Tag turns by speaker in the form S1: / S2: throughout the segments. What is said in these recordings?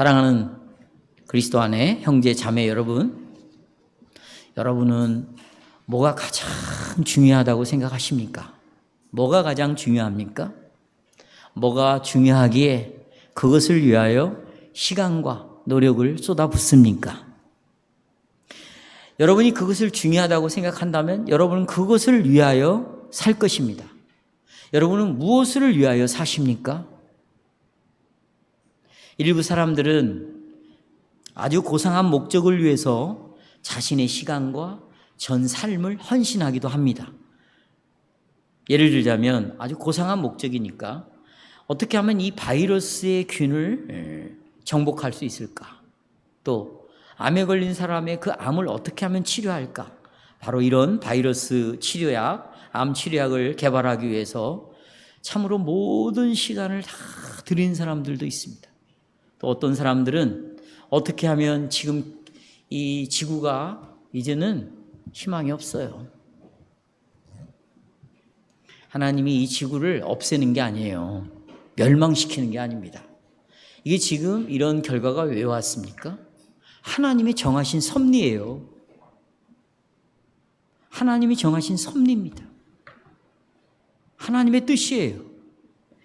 S1: 사랑하는 그리스도 안에 형제 자매 여러분은 뭐가 가장 중요하다고 생각하십니까? 뭐가 가장 중요합니까? 뭐가 중요하기에 그것을 위하여 시간과 노력을 쏟아붓습니까? 여러분이 그것을 중요하다고 생각한다면 여러분은 그것을 위하여 살 것입니다. 여러분은 무엇을 위하여 사십니까? 일부 사람들은 아주 고상한 목적을 위해서 자신의 시간과 전 삶을 헌신하기도 합니다. 예를 들자면 아주 고상한 목적이니까 어떻게 하면 이 바이러스의 균을 정복할 수 있을까? 또 암에 걸린 사람의 그 암을 어떻게 하면 치료할까? 바로 이런 바이러스 치료약, 암 치료약을 개발하기 위해서 참으로 모든 시간을 다 들인 사람들도 있습니다. 또 어떤 사람들은 어떻게 하면 지금 이 지구가 이제는 희망이 없어요. 하나님이 이 지구를 없애는 게 아니에요. 멸망시키는 게 아닙니다. 이게 지금 이런 결과가 왜 왔습니까? 하나님이 정하신 섭리예요. 하나님이 정하신 섭리입니다. 하나님의 뜻이에요.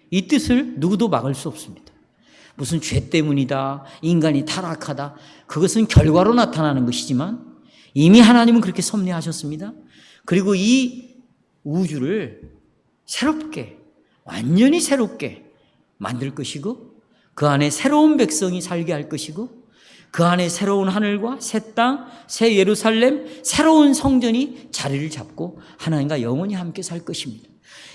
S1: 이 뜻을 누구도 막을 수 없습니다. 무슨 죄 때문이다, 인간이 타락하다, 그것은 결과로 나타나는 것이지만 이미 하나님은 그렇게 섭리하셨습니다. 그리고 이 우주를 새롭게, 완전히 새롭게 만들 것이고 그 안에 새로운 백성이 살게 할 것이고 그 안에 새로운 하늘과 새 땅, 새 예루살렘, 새로운 성전이 자리를 잡고 하나님과 영원히 함께 살 것입니다.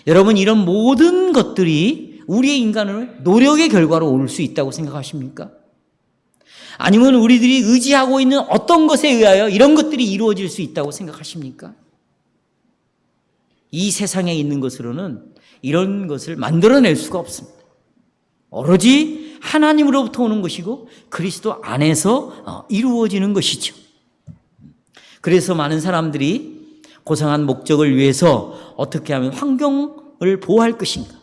S1: 여러분, 이런 모든 것들이 우리의 인간의 노력의 결과로 올 수 있다고 생각하십니까? 아니면 우리들이 의지하고 있는 어떤 것에 의하여 이런 것들이 이루어질 수 있다고 생각하십니까? 이 세상에 있는 것으로는 이런 것을 만들어낼 수가 없습니다. 오로지 하나님으로부터 오는 것이고 그리스도 안에서 이루어지는 것이죠. 그래서 많은 사람들이 고상한 목적을 위해서 어떻게 하면 환경을 보호할 것인가,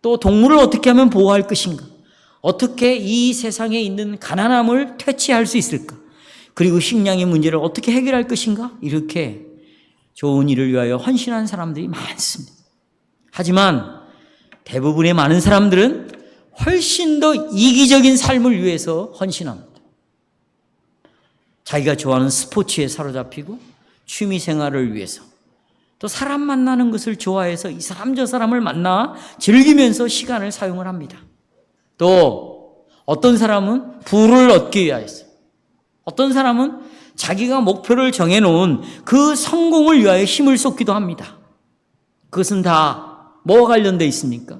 S1: 또 동물을 어떻게 하면 보호할 것인가, 어떻게 이 세상에 있는 가난함을 퇴치할 수 있을까, 그리고 식량의 문제를 어떻게 해결할 것인가, 이렇게 좋은 일을 위하여 헌신한 사람들이 많습니다. 하지만 대부분의 많은 사람들은 훨씬 더 이기적인 삶을 위해서 헌신합니다. 자기가 좋아하는 스포츠에 사로잡히고 취미 생활을 위해서, 또 사람 만나는 것을 좋아해서 이 사람 저 사람을 만나 즐기면서 시간을 사용을 합니다. 또 어떤 사람은 부를 얻기 위하여서, 어떤 사람은 자기가 목표를 정해놓은 그 성공을 위하여 힘을 쏟기도 합니다. 그것은 다 뭐와 관련되어 있습니까?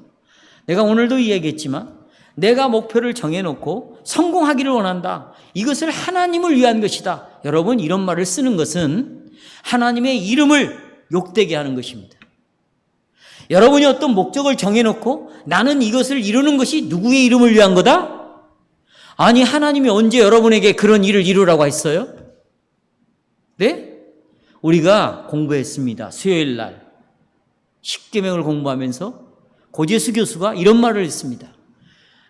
S1: 내가 오늘도 이야기했지만 내가 목표를 정해놓고 성공하기를 원한다. 이것을 하나님을 위한 것이다. 여러분, 이런 말을 쓰는 것은 하나님의 이름을 욕되게 하는 것입니다. 여러분이 어떤 목적을 정해놓고 나는 이것을 이루는 것이 누구의 이름을 위한 거다? 아니, 하나님이 언제 여러분에게 그런 일을 이루라고 했어요? 네? 우리가 공부했습니다. 수요일 날 십계명을 공부하면서 고재수 교수가 이런 말을 했습니다.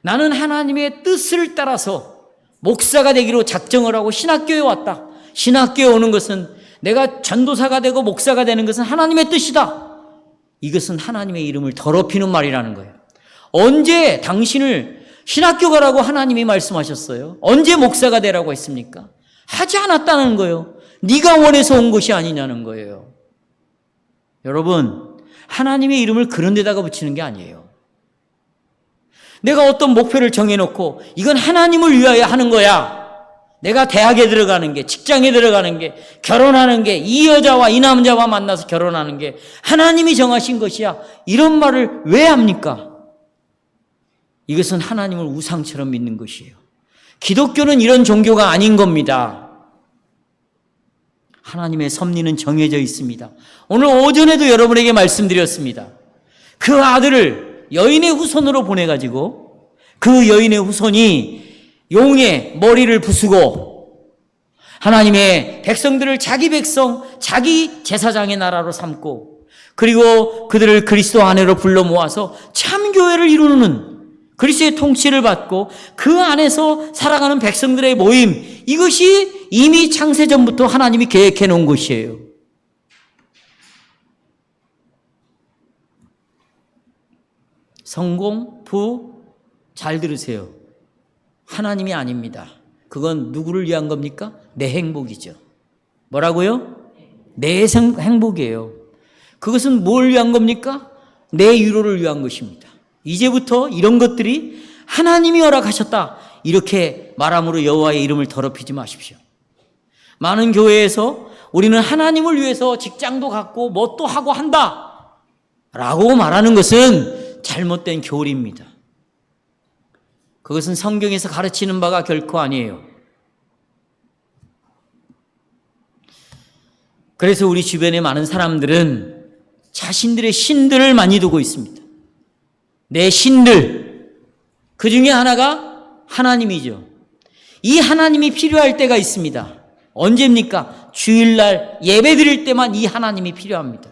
S1: 나는 하나님의 뜻을 따라서 목사가 되기로 작정을 하고 신학교에 왔다. 신학교에 오는 것은, 내가 전도사가 되고 목사가 되는 것은 하나님의 뜻이다. 이것은 하나님의 이름을 더럽히는 말이라는 거예요. 언제 당신을 신학교 가라고 하나님이 말씀하셨어요? 언제 목사가 되라고 했습니까? 하지 않았다는 거예요. 네가 원해서 온 것이 아니냐는 거예요. 여러분, 하나님의 이름을 그런 데다가 붙이는 게 아니에요. 내가 어떤 목표를 정해놓고 이건 하나님을 위하여 하는 거야. 내가 대학에 들어가는 게, 직장에 들어가는 게, 결혼하는 게, 이 여자와 이 남자와 만나서 결혼하는 게 하나님이 정하신 것이야. 이런 말을 왜 합니까? 이것은 하나님을 우상처럼 믿는 것이에요. 기독교는 이런 종교가 아닌 겁니다. 하나님의 섭리는 정해져 있습니다. 오늘 오전에도 여러분에게 말씀드렸습니다. 그 아들을 여인의 후손으로 보내가지고 그 여인의 후손이 용의 머리를 부수고 하나님의 백성들을 자기 백성, 자기 제사장의 나라로 삼고, 그리고 그들을 그리스도 안으로 불러 모아서 참교회를 이루는 그리스도의 통치를 받고 그 안에서 살아가는 백성들의 모임, 이것이 이미 창세전부터 하나님이 계획해 놓은 것이에요. 성공, 부, 잘 들으세요. 하나님이 아닙니다. 그건 누구를 위한 겁니까? 내 행복이죠. 뭐라고요? 내 행복이에요. 그것은 뭘 위한 겁니까? 내 위로를 위한 것입니다. 이제부터 이런 것들이 하나님이 허락하셨다, 이렇게 말함으로 여호와의 이름을 더럽히지 마십시오. 많은 교회에서 우리는 하나님을 위해서 직장도 갖고 뭐 또 하고 한다 라고 말하는 것은 잘못된 교리입니다. 그것은 성경에서 가르치는 바가 결코 아니에요. 그래서 우리 주변에 많은 사람들은 자신들의 신들을 많이 두고 있습니다. 내 신들, 그 중에 하나가 하나님이죠. 이 하나님이 필요할 때가 있습니다. 언제입니까? 주일날 예배 드릴 때만 이 하나님이 필요합니다.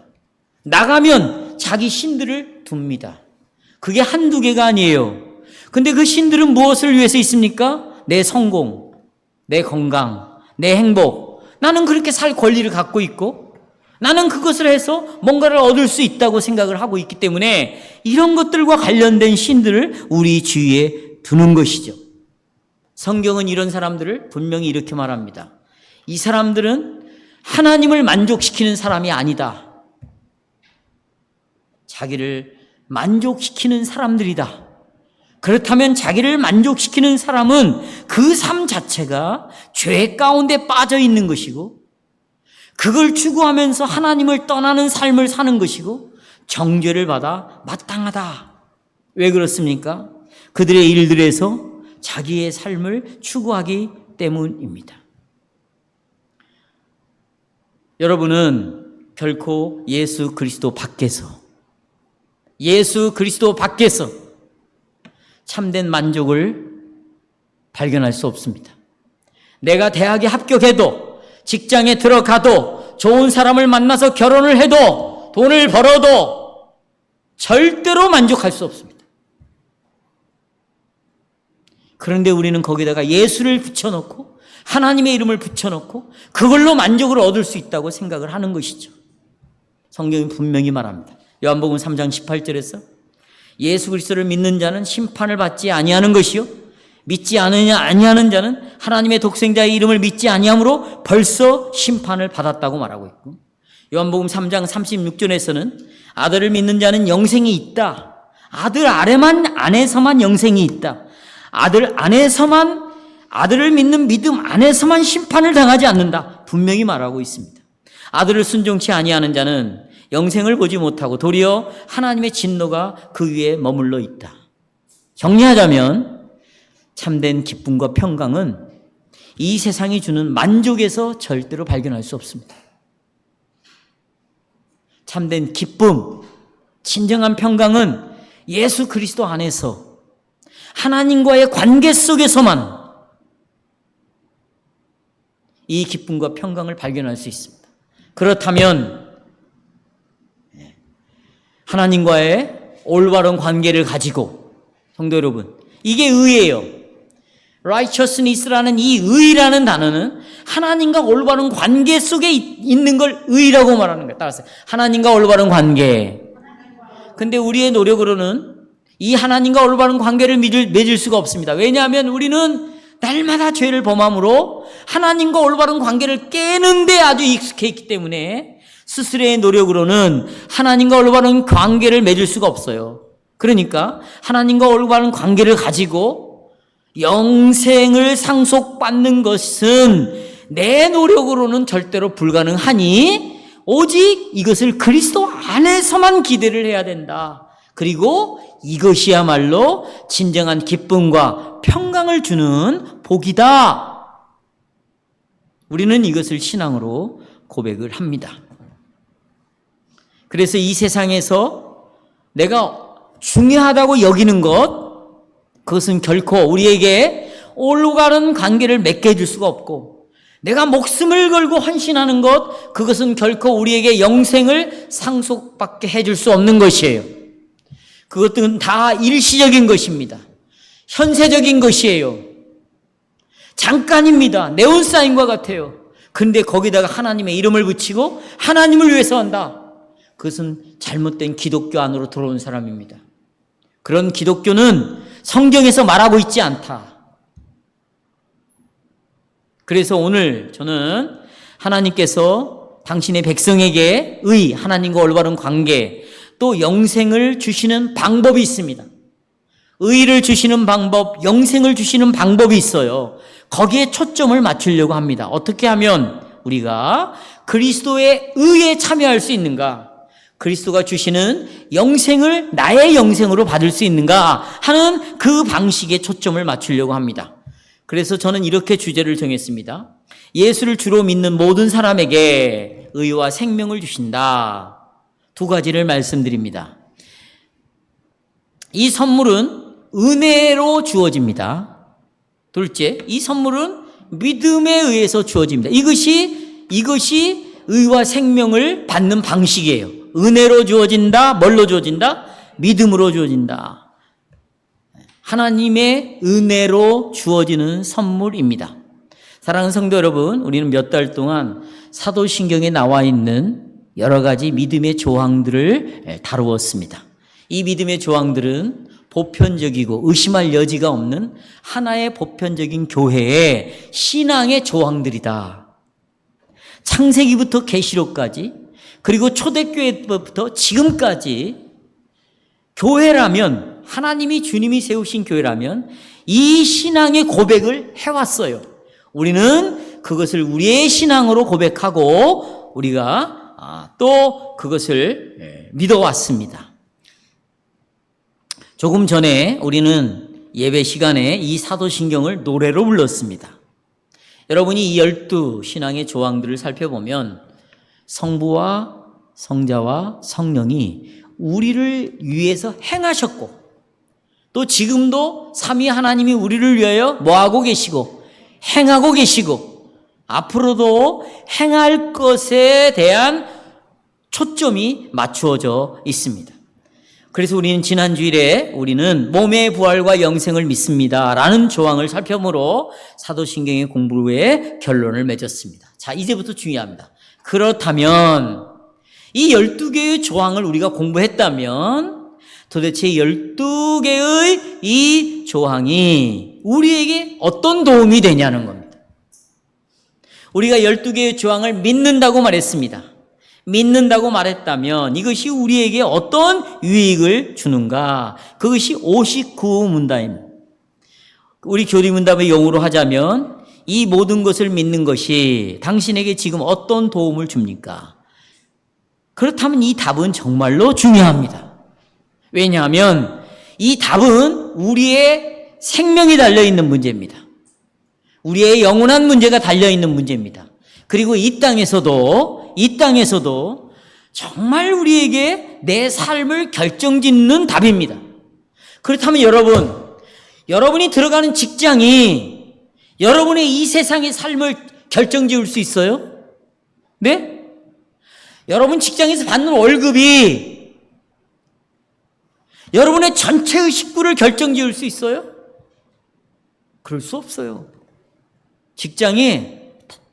S1: 나가면 자기 신들을 둡니다. 그게 한두 개가 아니에요. 근데 그 신들은 무엇을 위해서 있습니까? 내 성공, 내 건강, 내 행복. 나는 그렇게 살 권리를 갖고 있고 나는 그것을 해서 뭔가를 얻을 수 있다고 생각을 하고 있기 때문에 이런 것들과 관련된 신들을 우리 주위에 두는 것이죠. 성경은 이런 사람들을 분명히 이렇게 말합니다. 이 사람들은 하나님을 만족시키는 사람이 아니다. 자기를 만족시키는 사람들이다. 그렇다면 자기를 만족시키는 사람은 그 삶 자체가 죄 가운데 빠져 있는 것이고 그걸 추구하면서 하나님을 떠나는 삶을 사는 것이고 정죄를 받아 마땅하다. 왜 그렇습니까? 그들의 일들에서 자기의 삶을 추구하기 때문입니다. 여러분은 결코 예수 그리스도 밖에서 참된 만족을 발견할 수 없습니다. 내가 대학에 합격해도 직장에 들어가도 좋은 사람을 만나서 결혼을 해도 돈을 벌어도 절대로 만족할 수 없습니다. 그런데 우리는 거기다가 예수를 붙여놓고 하나님의 이름을 붙여놓고 그걸로 만족을 얻을 수 있다고 생각을 하는 것이죠. 성경이 분명히 말합니다. 요한복음 3장 18절에서 예수 그리스도를 믿는 자는 심판을 받지 아니하는 것이요 믿지 아니하는 자는 하나님의 독생자의 이름을 믿지 아니함으로 벌써 심판을 받았다고 말하고 있고, 요한복음 3장 36절에서는 아들을 믿는 자는 영생이 있다. 아들 안에서만 영생이 있다. 아들을 믿는 믿음 안에서만 심판을 당하지 않는다. 분명히 말하고 있습니다. 아들을 순종치 아니하는 자는 영생을 보지 못하고 도리어 하나님의 진노가 그 위에 머물러 있다. 정리하자면 참된 기쁨과 평강은 이 세상이 주는 만족에서 절대로 발견할 수 없습니다. 참된 기쁨, 진정한 평강은 예수 그리스도 안에서 하나님과의 관계 속에서만 이 기쁨과 평강을 발견할 수 있습니다. 그렇다면 하나님과의 올바른 관계를 가지고, 성도 여러분, 이게 의예요. righteousness라는 이 의라는 단어는 하나님과 올바른 관계 속에 있는 걸 의라고 말하는 거예요. 따라서 하나님과 올바른 관계. 근데 우리의 노력으로는 이 하나님과 올바른 관계를 맺을 수가 없습니다. 왜냐하면 우리는 날마다 죄를 범함으로 하나님과 올바른 관계를 깨는데 아주 익숙해 있기 때문에 스스로의 노력으로는 하나님과 올바른 관계를 맺을 수가 없어요. 그러니까 하나님과 올바른 관계를 가지고 영생을 상속받는 것은 내 노력으로는 절대로 불가능하니 오직 이것을 그리스도 안에서만 기대를 해야 된다. 그리고 이것이야말로 진정한 기쁨과 평강을 주는 복이다. 우리는 이것을 신앙으로 고백을 합니다. 그래서 이 세상에서 내가 중요하다고 여기는 것, 그것은 결코 우리에게 올바른 관계를 맺게 해줄 수가 없고, 내가 목숨을 걸고 헌신하는 것, 그것은 결코 우리에게 영생을 상속받게 해줄 수 없는 것이에요. 그것들은 다 일시적인 것입니다. 현세적인 것이에요. 잠깐입니다. 네온사인과 같아요. 근데 거기다가 하나님의 이름을 붙이고 하나님을 위해서 한다. 그것은 잘못된 기독교 안으로 들어온 사람입니다. 그런 기독교는 성경에서 말하고 있지 않다. 그래서 오늘 저는 하나님께서 당신의 백성에게 하나님과 올바른 관계, 또 영생을 주시는 방법이 있습니다. 의를 주시는 방법, 영생을 주시는 방법이 있어요. 거기에 초점을 맞추려고 합니다. 어떻게 하면 우리가 그리스도의 의에 참여할 수 있는가? 그리스도가 주시는 영생을 나의 영생으로 받을 수 있는가 하는 그 방식에 초점을 맞추려고 합니다. 그래서 저는 이렇게 주제를 정했습니다. 예수를 주로 믿는 모든 사람에게 의와 생명을 주신다. 두 가지를 말씀드립니다. 이 선물은 은혜로 주어집니다. 둘째, 이 선물은 믿음에 의해서 주어집니다. 이것이 의와 생명을 받는 방식이에요. 은혜로 주어진다. 뭘로 주어진다? 믿음으로 주어진다. 하나님의 은혜로 주어지는 선물입니다. 사랑하는 성도 여러분, 우리는 몇 달 동안 사도신경에 나와 있는 여러 가지 믿음의 조항들을 다루었습니다. 이 믿음의 조항들은 보편적이고 의심할 여지가 없는 하나의 보편적인 교회의 신앙의 조항들이다. 창세기부터 계시록까지, 그리고 초대교회부터 지금까지 교회라면, 하나님이 주님이 세우신 교회라면 이 신앙의 고백을 해왔어요. 우리는 그것을 우리의 신앙으로 고백하고 우리가 또 그것을 믿어왔습니다. 조금 전에 우리는 예배 시간에 이 사도신경을 노래로 불렀습니다. 여러분이 이 12신앙의 조항들을 살펴보면 성부와 성자와 성령이 우리를 위해서 행하셨고, 또 지금도 삼위 하나님이 우리를 위하여 뭐하고 계시고 행하고 계시고 앞으로도 행할 것에 대한 초점이 맞추어져 있습니다. 그래서 우리는 지난 주일에 우리는 몸의 부활과 영생을 믿습니다 라는 조항을 살펴보므로 사도신경의 공부의 결론을 맺었습니다. 자, 이제부터 중요합니다. 그렇다면 이 12개의 조항을 우리가 공부했다면 도대체 12개의 이 조항이 우리에게 어떤 도움이 되냐는 겁니다. 우리가 12개의 조항을 믿는다고 말했습니다. 믿는다고 말했다면 이것이 우리에게 어떤 유익을 주는가? 그것이 59문답입니다. 우리 교리문답의 용어로 하자면 이 모든 것을 믿는 것이 당신에게 지금 어떤 도움을 줍니까? 그렇다면 이 답은 정말로 중요합니다. 왜냐하면 이 답은 우리의 생명이 달려있는 문제입니다. 우리의 영원한 문제가 달려있는 문제입니다. 그리고 이 땅에서도 정말 우리에게 내 삶을 결정짓는 답입니다. 그렇다면 여러분이 들어가는 직장이 여러분의 이 세상의 삶을 결정지을 수 있어요? 네? 여러분 직장에서 받는 월급이 여러분의 전체의 식구를 결정지을 수 있어요? 그럴 수 없어요. 직장에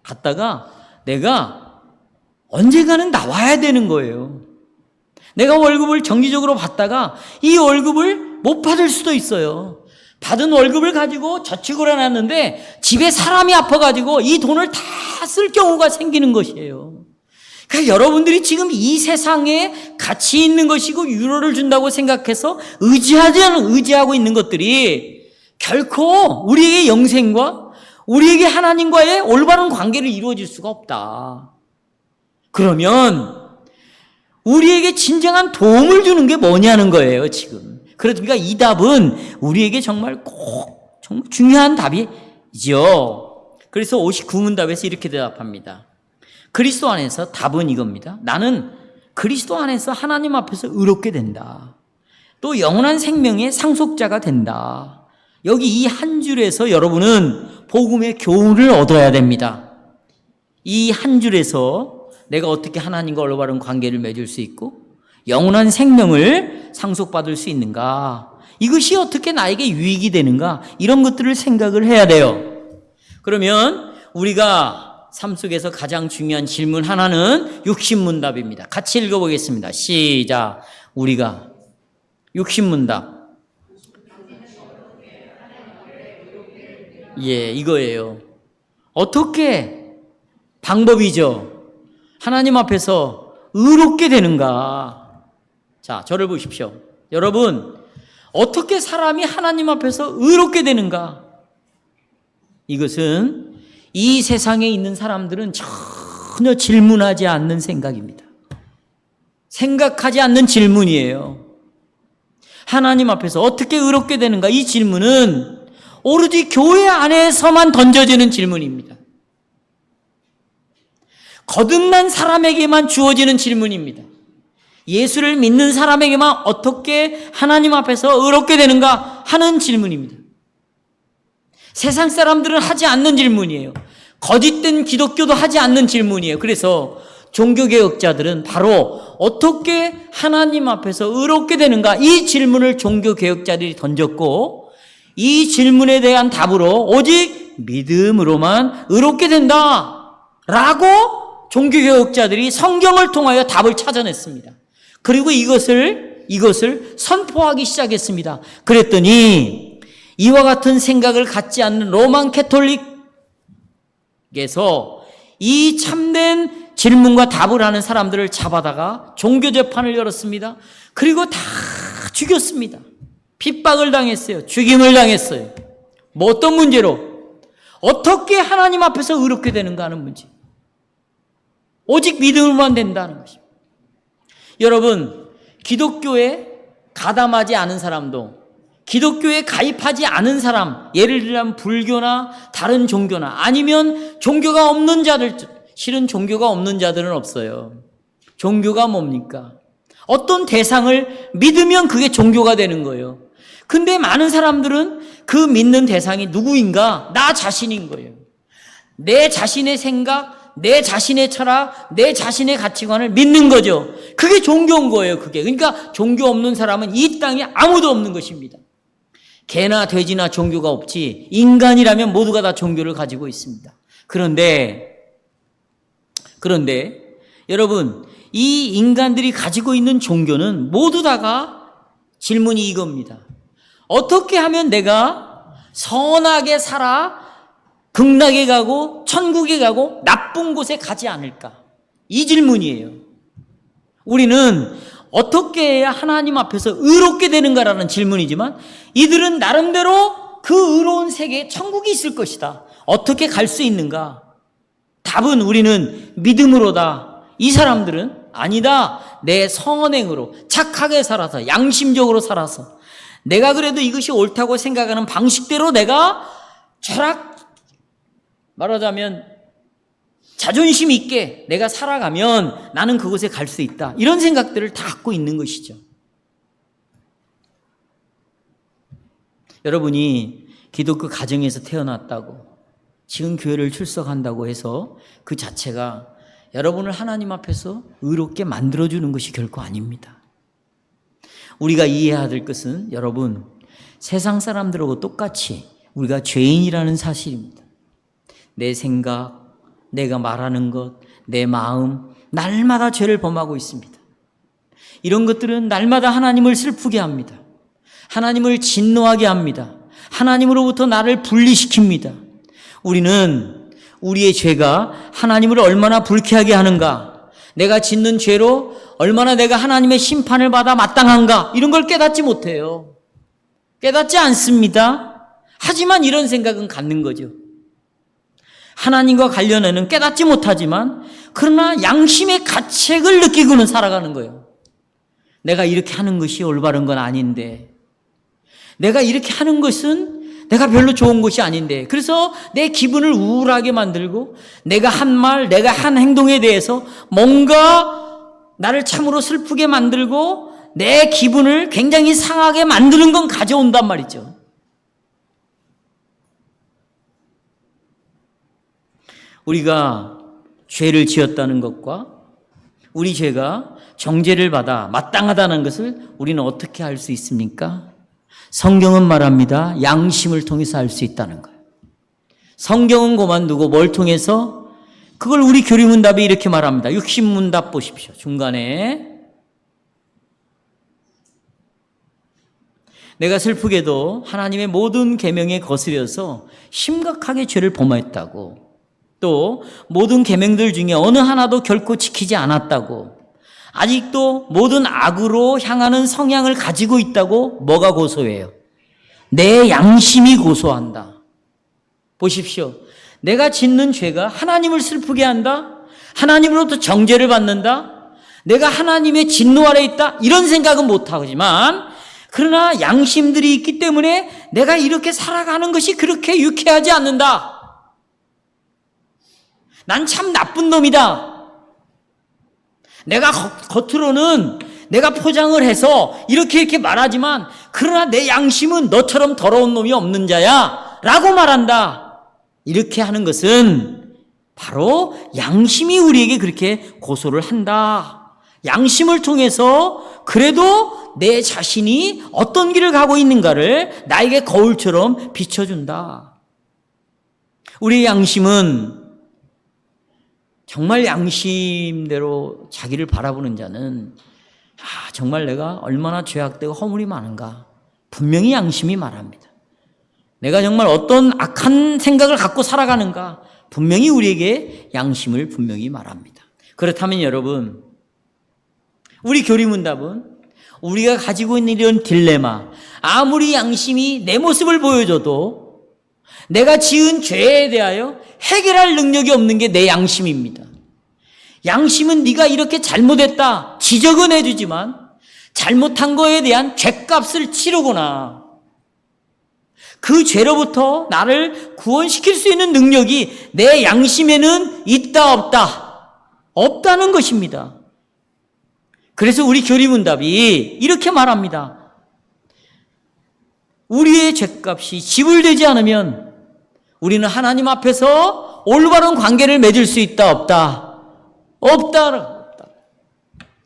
S1: 갔다가 내가 언젠가는 나와야 되는 거예요. 내가 월급을 정기적으로 받다가 이 월급을 못 받을 수도 있어요. 받은 월급을 가지고 저축을 해놨는데 집에 사람이 아파가지고 이 돈을 다 쓸 경우가 생기는 것이에요. 그러니까 여러분들이 지금 이 세상에 가치 있는 것이고 유로를 준다고 생각해서 의지하고 있는 것들이 결코 우리에게 영생과 우리에게 하나님과의 올바른 관계를 이루어질 수가 없다. 그러면 우리에게 진정한 도움을 주는 게 뭐냐는 거예요, 지금. 그러니까 이 답은 우리에게 정말 중요한 답이죠. 그래서 59문답에서 이렇게 대답합니다. 그리스도 안에서 답은 이겁니다. 나는 그리스도 안에서 하나님 앞에서 의롭게 된다. 또 영원한 생명의 상속자가 된다. 여기 이 한 줄에서 여러분은 복음의 교훈을 얻어야 됩니다. 이 한 줄에서 내가 어떻게 하나님과 올바른 관계를 맺을 수 있고 영원한 생명을 상속받을 수 있는가? 이것이 어떻게 나에게 유익이 되는가? 이런 것들을 생각을 해야 돼요. 그러면 우리가 삶 속에서 가장 중요한 질문 하나는 육신문답입니다. 같이 읽어보겠습니다. 시작. 우리가 육신문답. 예, 이거예요. 어떻게 방법이죠. 하나님 앞에서 의롭게 되는가? 자, 저를 보십시오. 여러분, 어떻게 사람이 하나님 앞에서 의롭게 되는가? 이것은 이 세상에 있는 사람들은 전혀 질문하지 않는 생각입니다. 생각하지 않는 질문이에요. 하나님 앞에서 어떻게 의롭게 되는가? 이 질문은 오로지 교회 안에서만 던져지는 질문입니다. 거듭난 사람에게만 주어지는 질문입니다. 예수를 믿는 사람에게만 어떻게 하나님 앞에서 의롭게 되는가 하는 질문입니다. 세상 사람들은 하지 않는 질문이에요. 거짓된 기독교도 하지 않는 질문이에요. 그래서 종교개혁자들은 바로 어떻게 하나님 앞에서 의롭게 되는가 이 질문을 종교개혁자들이 던졌고 이 질문에 대한 답으로 오직 믿음으로만 의롭게 된다라고 종교개혁자들이 성경을 통하여 답을 찾아냈습니다. 그리고 이것을 선포하기 시작했습니다. 그랬더니 이와 같은 생각을 갖지 않는 로만 캐톨릭에서 이 참된 질문과 답을 하는 사람들을 잡아다가 종교재판을 열었습니다. 그리고 다 죽였습니다. 핍박을 당했어요. 죽임을 당했어요. 뭐 어떤 문제로? 어떻게 하나님 앞에서 의롭게 되는가 하는 문제. 오직 믿음으로만 된다는 것입니다. 여러분, 기독교에 가담하지 않은 사람도 기독교에 가입하지 않은 사람, 예를 들면 불교나 다른 종교나 아니면 종교가 없는 자들, 실은 종교가 없는 자들은 없어요. 종교가 뭡니까? 어떤 대상을 믿으면 그게 종교가 되는 거예요. 근데 많은 사람들은 그 믿는 대상이 누구인가? 나 자신인 거예요. 내 자신의 생각, 내 자신의 철학, 내 자신의 가치관을 믿는 거죠. 그게 종교인 거예요, 그게. 그러니까 종교 없는 사람은 이 땅에 아무도 없는 것입니다. 개나 돼지나 종교가 없지 인간이라면 모두가 다 종교를 가지고 있습니다. 그런데 여러분, 이 인간들이 가지고 있는 종교는 모두 다가 질문이 이겁니다. 어떻게 하면 내가 선하게 살아 극락에 가고 천국에 가고 나쁜 곳에 가지 않을까? 이 질문이에요. 우리는 어떻게 해야 하나님 앞에서 의롭게 되는가라는 질문이지만 이들은 나름대로 그 의로운 세계에 천국이 있을 것이다. 어떻게 갈 수 있는가? 답은 우리는 믿음으로다. 이 사람들은 아니다. 내 선행으로 착하게 살아서 양심적으로 살아서 내가 그래도 이것이 옳다고 생각하는 방식대로 내가 말하자면 자존심 있게 내가 살아가면 나는 그곳에 갈 수 있다. 이런 생각들을 다 갖고 있는 것이죠. 여러분이 기독교 가정에서 태어났다고 지금 교회를 출석한다고 해서 그 자체가 여러분을 하나님 앞에서 의롭게 만들어주는 것이 결코 아닙니다. 우리가 이해해야 될 것은 여러분, 세상 사람들하고 똑같이 우리가 죄인이라는 사실입니다. 내 생각, 내가 말하는 것, 내 마음, 날마다 죄를 범하고 있습니다. 이런 것들은 날마다 하나님을 슬프게 합니다. 하나님을 진노하게 합니다. 하나님으로부터 나를 분리시킵니다. 우리는 우리의 죄가 하나님을 얼마나 불쾌하게 하는가, 내가 짓는 죄로 얼마나 내가 하나님의 심판을 받아 마땅한가, 이런 걸 깨닫지 못해요. 깨닫지 않습니다. 하지만 이런 생각은 갖는 거죠. 하나님과 관련해는 깨닫지 못하지만 그러나 양심의 가책을 느끼고는 살아가는 거예요. 내가 이렇게 하는 것이 올바른 건 아닌데, 내가 이렇게 하는 것은 내가 별로 좋은 것이 아닌데, 그래서 내 기분을 우울하게 만들고 내가 한 말, 내가 한 행동에 대해서 뭔가 나를 참으로 슬프게 만들고 내 기분을 굉장히 상하게 만드는 건 가져온단 말이죠. 우리가 죄를 지었다는 것과 우리 죄가 정죄를 받아 마땅하다는 것을 우리는 어떻게 알 수 있습니까? 성경은 말합니다. 양심을 통해서 알 수 있다는 거예요. 성경은 그만두고 뭘 통해서? 그걸 우리 교리문답이 이렇게 말합니다. 60문답 보십시오. 중간에. 내가 슬프게도 하나님의 모든 계명에 거스려서 심각하게 죄를 범했다고, 또 모든 계명들 중에 어느 하나도 결코 지키지 않았다고, 아직도 모든 악으로 향하는 성향을 가지고 있다고 뭐가 고소해요? 내 양심이 고소한다. 보십시오. 내가 짓는 죄가 하나님을 슬프게 한다? 하나님으로부터 정죄를 받는다? 내가 하나님의 진노 아래 있다? 이런 생각은 못하지만, 그러나 양심들이 있기 때문에 내가 이렇게 살아가는 것이 그렇게 유쾌하지 않는다. 난 참 나쁜 놈이다. 내가 겉으로는 내가 포장을 해서 이렇게 말하지만, 그러나 내 양심은 너처럼 더러운 놈이 없는 자야 라고 말한다. 이렇게 하는 것은 바로 양심이 우리에게 그렇게 고소를 한다. 양심을 통해서 그래도 내 자신이 어떤 길을 가고 있는가를 나에게 거울처럼 비춰준다. 우리의 양심은 정말 양심대로 자기를 바라보는 자는 정말 내가 얼마나 죄악되고 허물이 많은가 분명히 양심이 말합니다. 내가 정말 어떤 악한 생각을 갖고 살아가는가 분명히 우리에게 양심을 분명히 말합니다. 그렇다면 여러분, 우리 교리문답은 우리가 가지고 있는 이런 딜레마, 아무리 양심이 내 모습을 보여줘도 내가 지은 죄에 대하여 해결할 능력이 없는 게 내 양심입니다. 양심은 네가 이렇게 잘못했다 지적은 해주지만 잘못한 거에 대한 죄값을 치르거나 그 죄로부터 나를 구원시킬 수 있는 능력이 내 양심에는 있다 없다? 없다는 것입니다. 그래서 우리 교리문답이 이렇게 말합니다. 우리의 죄값이 지불되지 않으면 우리는 하나님 앞에서 올바른 관계를 맺을 수 있다 없다? 없다.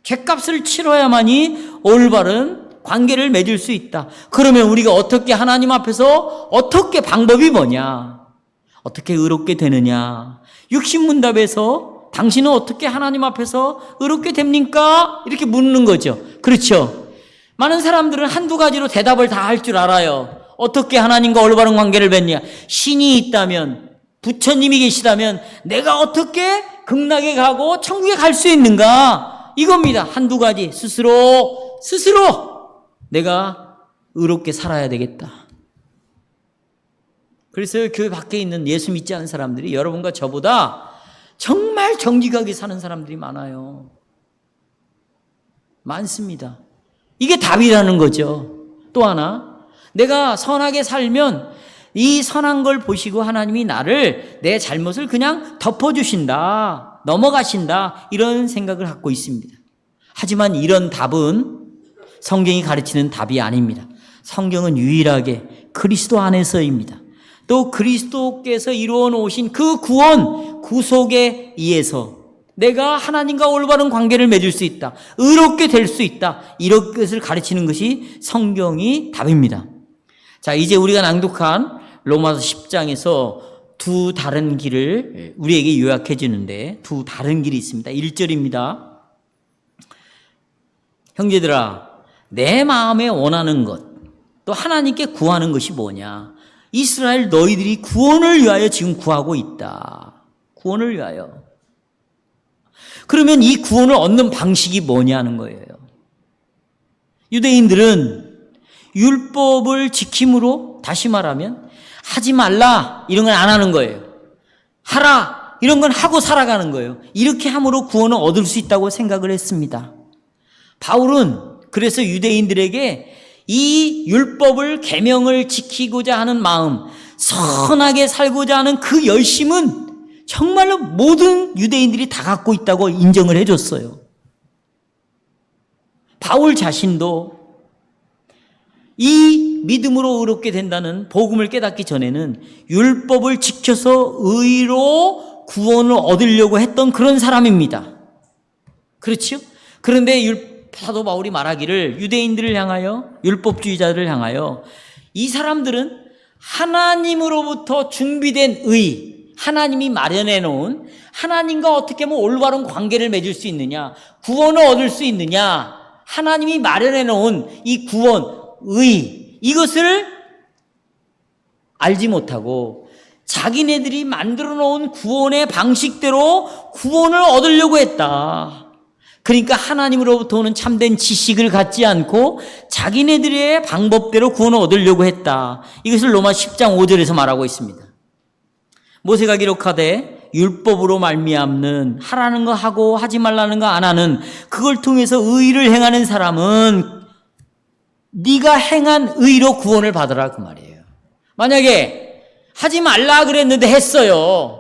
S1: 죄값을 치러야만이 올바른 관계를 맺을 수 있다. 그러면 우리가 어떻게 하나님 앞에서 어떻게 방법이 뭐냐? 어떻게 의롭게 되느냐? 육신문답에서 당신은 어떻게 하나님 앞에서 의롭게 됩니까? 이렇게 묻는 거죠. 그렇죠? 많은 사람들은 한두 가지로 대답을 다 할 줄 알아요. 어떻게 하나님과 올바른 관계를 맺냐? 신이 있다면, 부처님이 계시다면 내가 어떻게 극락에 가고 천국에 갈 수 있는가? 이겁니다. 한두 가지. 스스로 내가 의롭게 살아야 되겠다. 그래서 교회 밖에 있는 예수 믿지 않은 사람들이 여러분과 저보다 정말 정직하게 사는 사람들이 많아요. 많습니다. 이게 답이라는 거죠. 또 하나, 내가 선하게 살면 이 선한 걸 보시고 하나님이 나를, 내 잘못을 그냥 덮어주신다, 넘어가신다, 이런 생각을 갖고 있습니다. 하지만 이런 답은 성경이 가르치는 답이 아닙니다. 성경은 유일하게 그리스도 안에서입니다. 또 그리스도께서 이루어 놓으신 그 구원, 구속에 의해서 내가 하나님과 올바른 관계를 맺을 수 있다, 의롭게 될 수 있다, 이런 것을 가르치는 것이 성경이 답입니다. 자, 이제 우리가 낭독한 로마서 10장에서 두 다른 길을 우리에게 요약해 주는데, 두 다른 길이 있습니다. 1절입니다. 형제들아, 내 마음에 원하는 것, 또 하나님께 구하는 것이 뭐냐? 이스라엘 너희들이 구원을 위하여 지금 구하고 있다. 구원을 위하여. 그러면 이 구원을 얻는 방식이 뭐냐는 거예요. 유대인들은 율법을 지킴으로, 다시 말하면 하지 말라 이런 건 안 하는 거예요. 하라 이런 건 하고 살아가는 거예요. 이렇게 함으로 구원을 얻을 수 있다고 생각을 했습니다. 바울은 그래서 유대인들에게 이 율법을, 계명을 지키고자 하는 마음, 선하게 살고자 하는 그 열심은 정말로 모든 유대인들이 다 갖고 있다고 인정을 해줬어요. 바울 자신도 이 믿음으로 의롭게 된다는 복음을 깨닫기 전에는 율법을 지켜서 의로 구원을 얻으려고 했던 그런 사람입니다. 그렇죠? 그런데 사도 바울이 말하기를 유대인들을 향하여, 율법주의자들을 향하여, 이 사람들은 하나님으로부터 준비된 하나님이 마련해 놓은, 하나님과 어떻게 하면 올바른 관계를 맺을 수 있느냐, 구원을 얻을 수 있느냐, 하나님이 마련해 놓은 이 구원, 이것을 알지 못하고 자기네들이 만들어 놓은 구원의 방식대로 구원을 얻으려고 했다. 그러니까 하나님으로부터 오는 참된 지식을 갖지 않고 자기네들의 방법대로 구원을 얻으려고 했다. 이것을 로마 10장 5절에서 말하고 있습니다. 모세가 기록하되 율법으로 말미암는, 하라는 거 하고 하지 말라는 거 안 하는, 그걸 통해서 의를 행하는 사람은 네가 행한 의로 구원을 받으라, 그 말이에요. 만약에 하지 말라 그랬는데 했어요,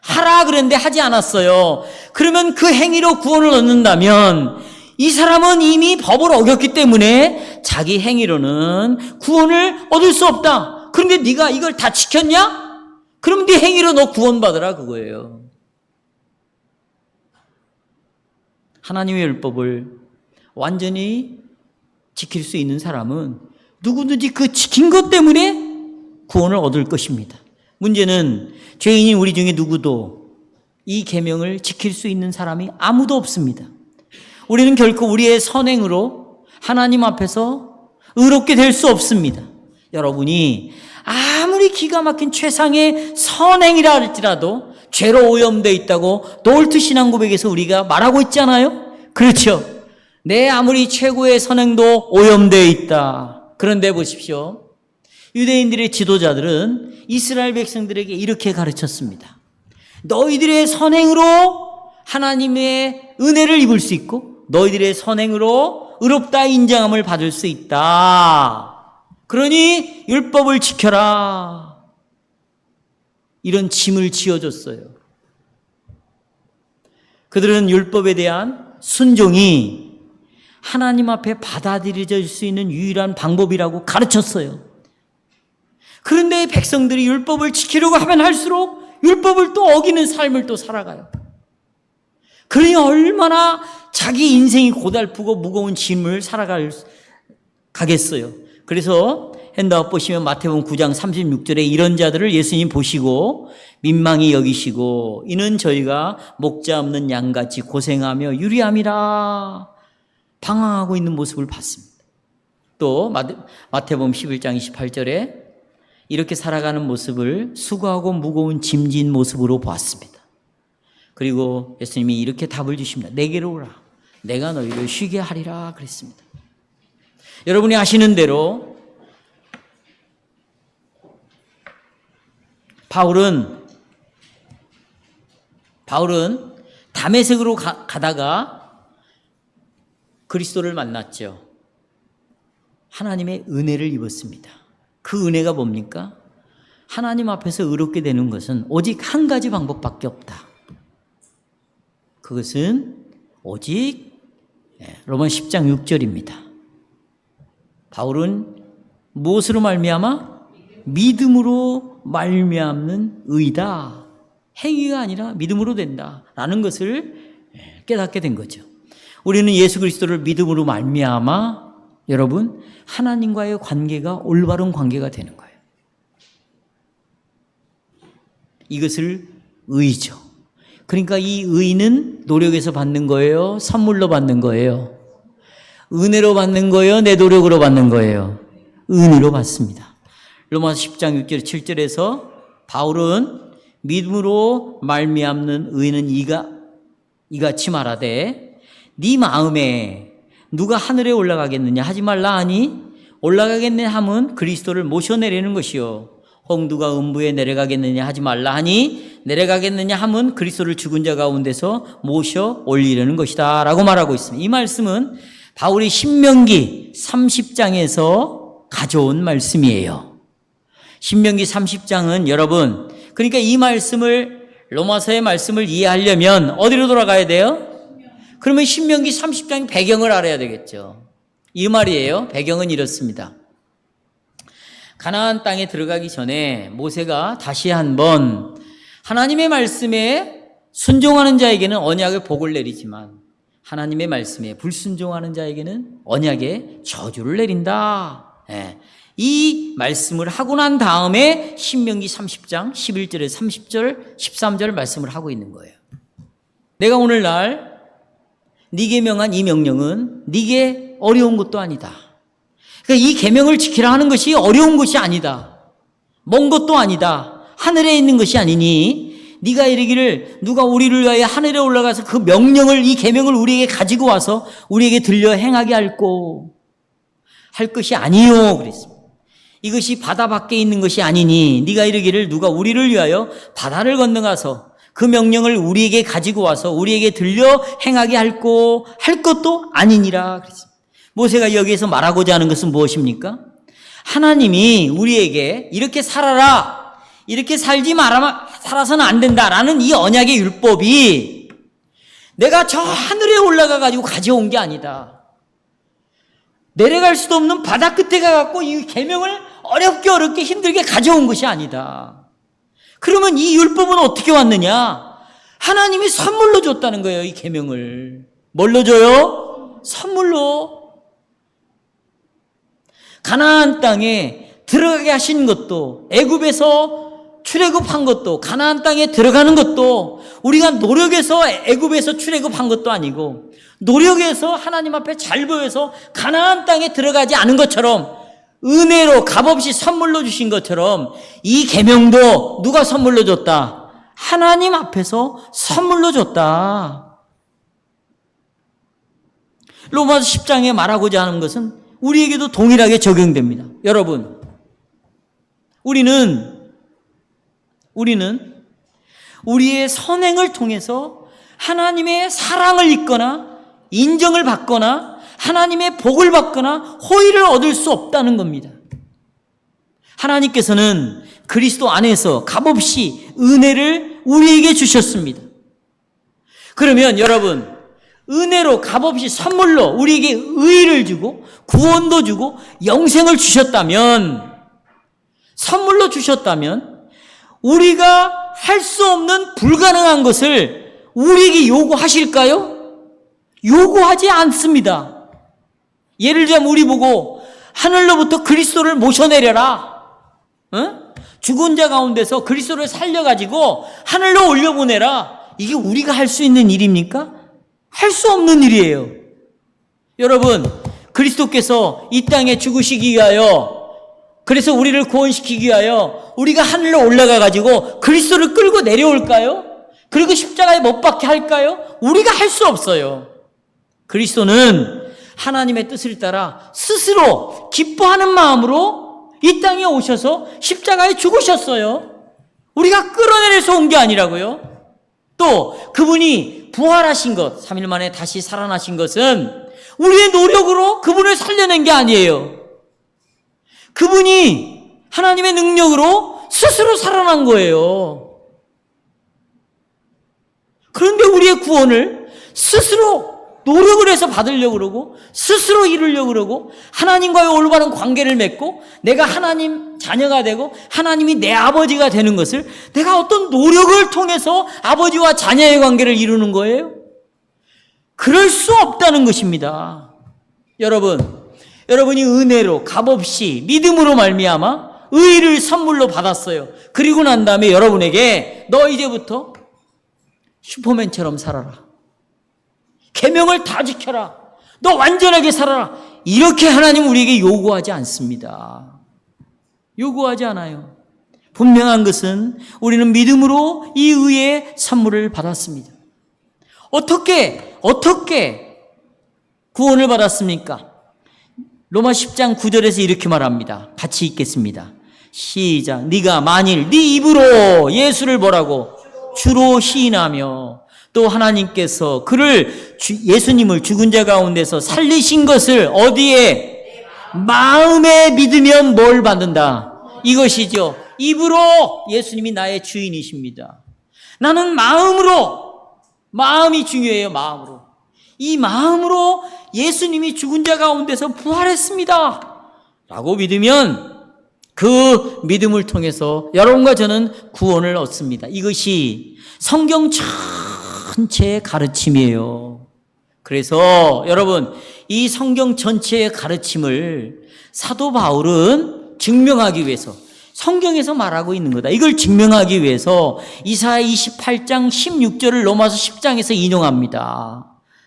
S1: 하라 그랬는데 하지 않았어요, 그러면 그 행위로 구원을 얻는다면 이 사람은 이미 법을 어겼기 때문에 자기 행위로는 구원을 얻을 수 없다. 그런데 네가 이걸 다 지켰냐? 그럼 네 행위로 너 구원받으라, 그거예요. 하나님의 율법을 완전히 지킬 수 있는 사람은 누구든지 그 지킨 것 때문에 구원을 얻을 것입니다. 문제는 죄인인 우리 중에 누구도 이 계명을 지킬 수 있는 사람이 아무도 없습니다. 우리는 결코 우리의 선행으로 하나님 앞에서 의롭게 될 수 없습니다. 여러분이 아무리 기가 막힌 최상의 선행이라 할지라도 죄로 오염되어 있다고 노을트 신앙고백에서 우리가 말하고 있잖아요. 그렇죠. 내 아무리 최고의 선행도 오염되어 있다. 그런데 보십시오. 유대인들의 지도자들은 이스라엘 백성들에게 이렇게 가르쳤습니다. 너희들의 선행으로 하나님의 은혜를 입을 수 있고 너희들의 선행으로 의롭다 인정함을 받을 수 있다. 그러니 율법을 지켜라. 이런 짐을 지어줬어요. 그들은 율법에 대한 순종이 하나님 앞에 받아들여질 수 있는 유일한 방법이라고 가르쳤어요. 그런데 백성들이 율법을 지키려고 하면 할수록 율법을 또 어기는 삶을 또 살아가요. 그러니 얼마나 자기 인생이 고달프고 무거운 짐을 가겠어요. 그래서 핸드아웃 보시면 마태복음 9장 36절에 이런 자들을 예수님 보시고 민망히 여기시고 이는 저희가 목자 없는 양같이 고생하며 유리함이라 방황하고 있는 모습을 봤습니다. 또 마태복음 11장 28절에 이렇게 살아가는 모습을 수고하고 무거운 짐진 모습으로 보았습니다. 그리고 예수님이 이렇게 답을 주십니다. 내게로 오라. 내가 너희를 쉬게 하리라 그랬습니다. 여러분이 아시는 대로 바울은 다메섹으로 가다가 그리스도를 만났죠. 하나님의 은혜를 입었습니다. 그 은혜가 뭡니까? 하나님 앞에서 의롭게 되는 것은 오직 한 가지 방법밖에 없다. 그것은 오직 로마 10장 6절입니다. 바울은 무엇으로 말미암아? 믿음으로 말미암는 의다. 행위가 아니라 믿음으로 된다라는 것을 깨닫게 된 거죠. 우리는 예수 그리스도를 믿음으로 말미암아 여러분 하나님과의 관계가 올바른 관계가 되는 거예요. 이것을 의죠. 그러니까 이 의는 노력에서 받는 거예요? 선물로 받는 거예요? 은혜로 받는 거예요? 내 노력으로 받는 거예요? 은혜로 받습니다. 로마서 10장 6절 7절에서 바울은 믿음으로 말미암는 의는 이같이 말하되 네 마음에 누가 하늘에 올라가겠느냐 하지 말라 하니 올라가겠느냐 함은 그리스도를 모셔내려는 것이요 혹 누가 음부에 내려가겠느냐 하지 말라 하니 내려가겠느냐 함은 그리스도를 죽은 자 가운데서 모셔 올리려는 것이다 라고 말하고 있습니다. 이 말씀은 바울이 신명기 30장에서 가져온 말씀이에요. 신명기 30장은 여러분 그러니까 이 말씀을 로마서의 말씀을 이해하려면 어디로 돌아가야 돼요? 그러면 신명기 30장의 배경을 알아야 되겠죠. 이 말이에요. 배경은 이렇습니다. 가나안 땅에 들어가기 전에 모세가 다시 한번 하나님의 말씀에 순종하는 자에게는 언약의 복을 내리지만 하나님의 말씀에 불순종하는 자에게는 언약의 저주를 내린다. 예. 이 말씀을 하고 난 다음에 신명기 30장 11절에 30절 13절 말씀을 하고 있는 거예요. 내가 오늘날 네게 명한 이 명령은 네게 어려운 것도 아니다. 그러니까 이 계명을 지키라 하는 것이 어려운 것이 아니다. 먼 것도 아니다. 하늘에 있는 것이 아니니 네가 이르기를 누가 우리를 위하여 하늘에 올라가서 그 명령을 이 계명을 우리에게 가지고 와서 우리에게 들려 행하게 할꼬 할 것이 아니요 그랬습니다. 이것이 바다 밖에 있는 것이 아니니 네가 이르기를 누가 우리를 위하여 바다를 건너가서 그 명령을 우리에게 가지고 와서 우리에게 들려 행하게 할꼬 할 것도 아니니라 그랬습니다. 모세가 여기에서 말하고자 하는 것은 무엇입니까? 하나님이 우리에게 이렇게 살아라, 이렇게 살지 말아 살아서는 안 된다라는 이 언약의 율법이 내가 저 하늘에 올라가 가지고 가져온 게 아니다. 내려갈 수도 없는 바다 끝에 가갖고 이 계명을 어렵게 힘들게 가져온 것이 아니다. 그러면 이 율법은 어떻게 왔느냐? 하나님이 선물로 줬다는 거예요. 이 계명을 뭘로 줘요? 선물로. 가나안 땅에 들어가게 하신 것도, 애굽에서 출애굽한 것도, 가나안 땅에 들어가는 것도 우리가 노력해서 애굽에서 출애굽한 것도 아니고 노력해서 하나님 앞에 잘 보여서 가나안 땅에 들어가지 않은 것처럼 은혜로 값없이 선물로 주신 것처럼 이 계명도 누가 선물로 줬다? 하나님 앞에서 선물로 줬다. 로마서 10장에 말하고자 하는 것은 우리에게도 동일하게 적용됩니다. 여러분, 우리는 우리의 선행을 통해서 하나님의 사랑을 입거나 인정을 받거나 하나님의 복을 받거나 호의를 얻을 수 없다는 겁니다. 하나님께서는 그리스도 안에서 값없이 은혜를 우리에게 주셨습니다. 그러면 여러분, 은혜로 값없이 선물로 우리에게 의의를 주고 구원도 주고 영생을 주셨다면, 선물로 주셨다면 우리가 할 수 없는 불가능한 것을 우리에게 요구하실까요? 요구하지 않습니다. 예를 들자면 우리 보고 하늘로부터 그리스도를 모셔내려라, 죽은 자 가운데서 그리스도를 살려가지고 하늘로 올려보내라, 이게 우리가 할 수 있는 일입니까? 할 수 없는 일이에요. 여러분, 그리스도께서 이 땅에 죽으시기 위하여, 그래서 우리를 구원시키기 위하여 우리가 하늘로 올라가가지고 그리스도를 끌고 내려올까요? 그리고 십자가에 못 박게 할까요? 우리가 할 수 없어요. 그리스도는 하나님의 뜻을 따라 스스로 기뻐하는 마음으로 이 땅에 오셔서 십자가에 죽으셨어요. 우리가 끌어내려서 온 게 아니라고요. 또 그분이 부활하신 것, 3일 만에 다시 살아나신 것은 우리의 노력으로 그분을 살려낸 게 아니에요. 그분이 하나님의 능력으로 스스로 살아난 거예요. 그런데 우리의 구원을 스스로 노력을 해서 받으려고 그러고 스스로 이루려고 그러고 하나님과의 올바른 관계를 맺고 내가 하나님 자녀가 되고 하나님이 내 아버지가 되는 것을 내가 어떤 노력을 통해서 아버지와 자녀의 관계를 이루는 거예요? 그럴 수 없다는 것입니다. 여러분이 은혜로 값없이 믿음으로 말미암아 의를 선물로 받았어요. 그리고 난 다음에 여러분에게 너 이제부터 슈퍼맨처럼 살아라, 계명을 다 지켜라, 너 완전하게 살아라, 이렇게 하나님 우리에게 요구하지 않습니다. 요구하지 않아요. 분명한 것은 우리는 믿음으로 이 의의 선물을 받았습니다. 어떻게 구원을 받았습니까? 로마 10장 9절에서 이렇게 말합니다. 같이 읽겠습니다. 시작. 네가 만일 네 입으로 예수를 뭐라고? 주로 시인하며 또 하나님께서 예수님을 죽은 자 가운데서 살리신 것을 어디에? 마음에 믿으면 뭘 받는다? 이것이죠. 입으로 예수님이 나의 주인이십니다. 나는 마음이 중요해요. 마음으로. 이 마음으로 예수님이 죽은 자 가운데서 부활했습니다 라고 믿으면 그 믿음을 통해서 여러분과 저는 구원을 얻습니다. 이것이 성경 전체의 가르침이에요. 그래서 여러분, 이 성경 전체의 가르침을 사도 바울은 증명하기 위해서 성경에서 말하고 있는 거다. 이걸 증명하기 위해서 이사야 28장 16절을 로마서 10장에서 인용합니다.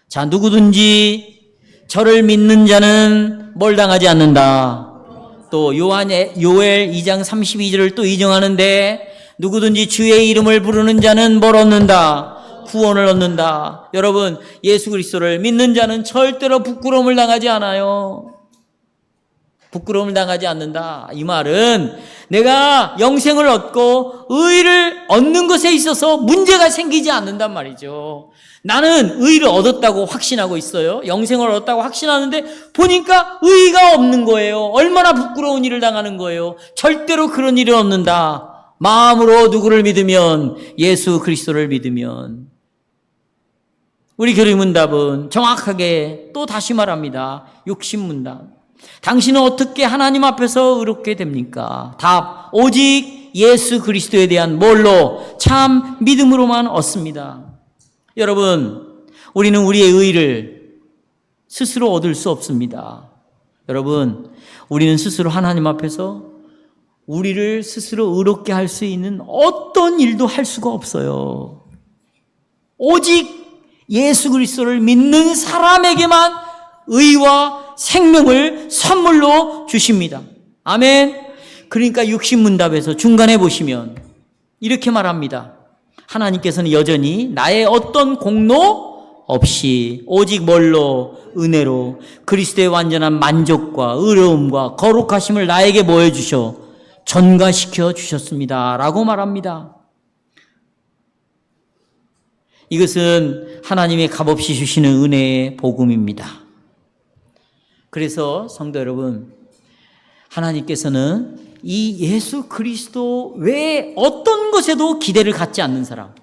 S1: 자, 누구든지 저를 믿는 자는 뭘 당하지 않는다. 또 요엘 2장 32절을 또 인용하는데 누구든지 주의 이름을 부르는 자는 뭘 얻는다. 구원을 얻는다. 여러분, 예수 그리스도를 믿는 자는 절대로 부끄러움을 당하지 않아요. 부끄러움을 당하지 않는다. 이 말은 내가 영생을 얻고 의를 얻는 것에 있어서 문제가 생기지 않는단 말이죠. 나는 의를 얻었다고 확신하고 있어요. 영생을 얻었다고 확신하는데 보니까 의가 없는 거예요. 얼마나 부끄러운 일을 당하는 거예요. 절대로 그런 일은 없는다. 마음으로 누구를 믿으면, 예수 그리스도를 믿으면. 우리 교리문답은 정확하게 또 다시 말합니다. 육신문답. 당신은 어떻게 하나님 앞에서 의롭게 됩니까? 답, 오직 예수 그리스도에 대한 뭘로? 참 믿음으로만 얻습니다. 여러분, 우리는 우리의 의를 스스로 얻을 수 없습니다. 여러분, 우리는 스스로 하나님 앞에서 우리를 스스로 의롭게 할 수 있는 어떤 일도 할 수가 없어요. 오직 예수 그리스도를 믿는 사람에게만 의와 생명을 선물로 주십니다. 아멘. 그러니까 육신문답에서 중간에 보시면 이렇게 말합니다. 하나님께서는 여전히 나의 어떤 공로 없이 오직 뭘로? 은혜로 그리스도의 완전한 만족과 의로움과 거룩하심을 나에게 뭐 해주셔? 전가시켜 주셨습니다. 라고 말합니다. 이것은 하나님의 값없이 주시는 은혜의 복음입니다. 그래서 성도 여러분, 하나님께서는 이 예수 그리스도 외에 어떤 것에도 기대를 갖지 않는 사람,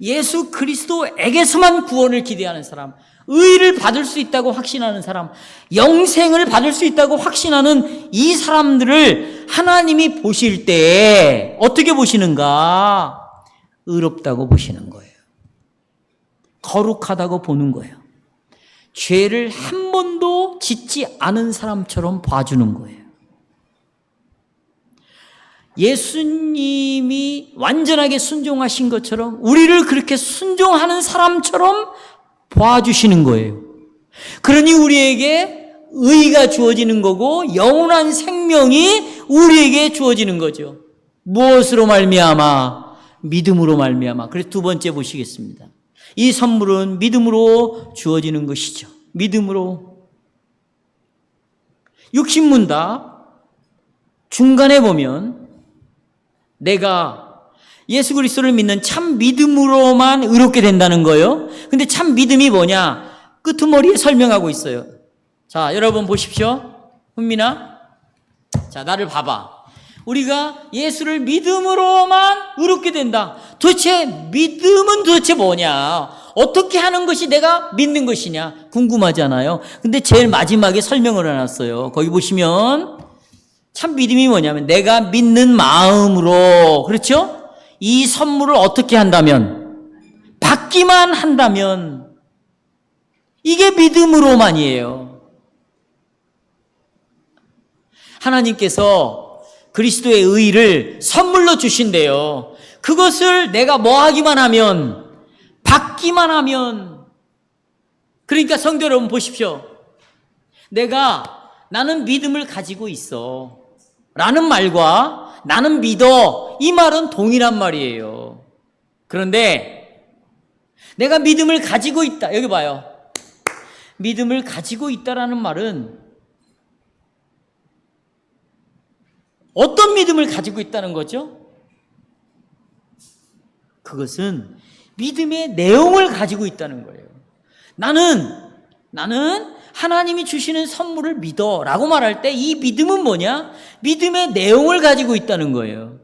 S1: 예수 그리스도에게서만 구원을 기대하는 사람, 의를 받을 수 있다고 확신하는 사람, 영생을 받을 수 있다고 확신하는 이 사람들을 하나님이 보실 때 어떻게 보시는가? 의롭다고 보시는 거예요. 거룩하다고 보는 거예요. 죄를 한 번도 짓지 않은 사람처럼 봐주는 거예요. 예수님이 완전하게 순종하신 것처럼 우리를 그렇게 순종하는 사람처럼 봐주시는 거예요. 그러니 우리에게 의가 주어지는 거고 영원한 생명이 우리에게 주어지는 거죠. 무엇으로 말미암아? 믿음으로 말미암아. 그래서 두 번째 보시겠습니다. 이 선물은 믿음으로 주어지는 것이죠. 믿음으로. 육신문답 중간에 보면 내가 예수 그리스도를 믿는 참 믿음으로만 의롭게 된다는 거예요. 근데 참 믿음이 뭐냐? 끄트머리에 설명하고 있어요. 자, 여러분 보십시오. 훈민아, 자, 나를 봐봐. 우리가 예수를 믿음으로만 의롭게 된다. 도대체 믿음은 도대체 뭐냐? 어떻게 하는 것이 내가 믿는 것이냐? 궁금하잖아요. 근데 제일 마지막에 설명을 해놨어요. 거기 보시면 참 믿음이 뭐냐면 내가 믿는 마음으로, 그렇죠? 이 선물을 어떻게 한다면? 받기만 한다면 이게 믿음으로만이에요. 하나님께서 그리스도의 의를 선물로 주신대요. 그것을 내가 뭐 하기만 하면? 받기만 하면. 그러니까 성도 여러분 보십시오. 나는 믿음을 가지고 있어 라는 말과 나는 믿어, 이 말은 동일한 말이에요. 그런데 내가 믿음을 가지고 있다. 여기 봐요. 믿음을 가지고 있다라는 말은 어떤 믿음을 가지고 있다는 거죠? 그것은 믿음의 내용을 가지고 있다는 거예요. 나는 하나님이 주시는 선물을 믿어 라고 말할 때 이 믿음은 뭐냐? 믿음의 내용을 가지고 있다는 거예요.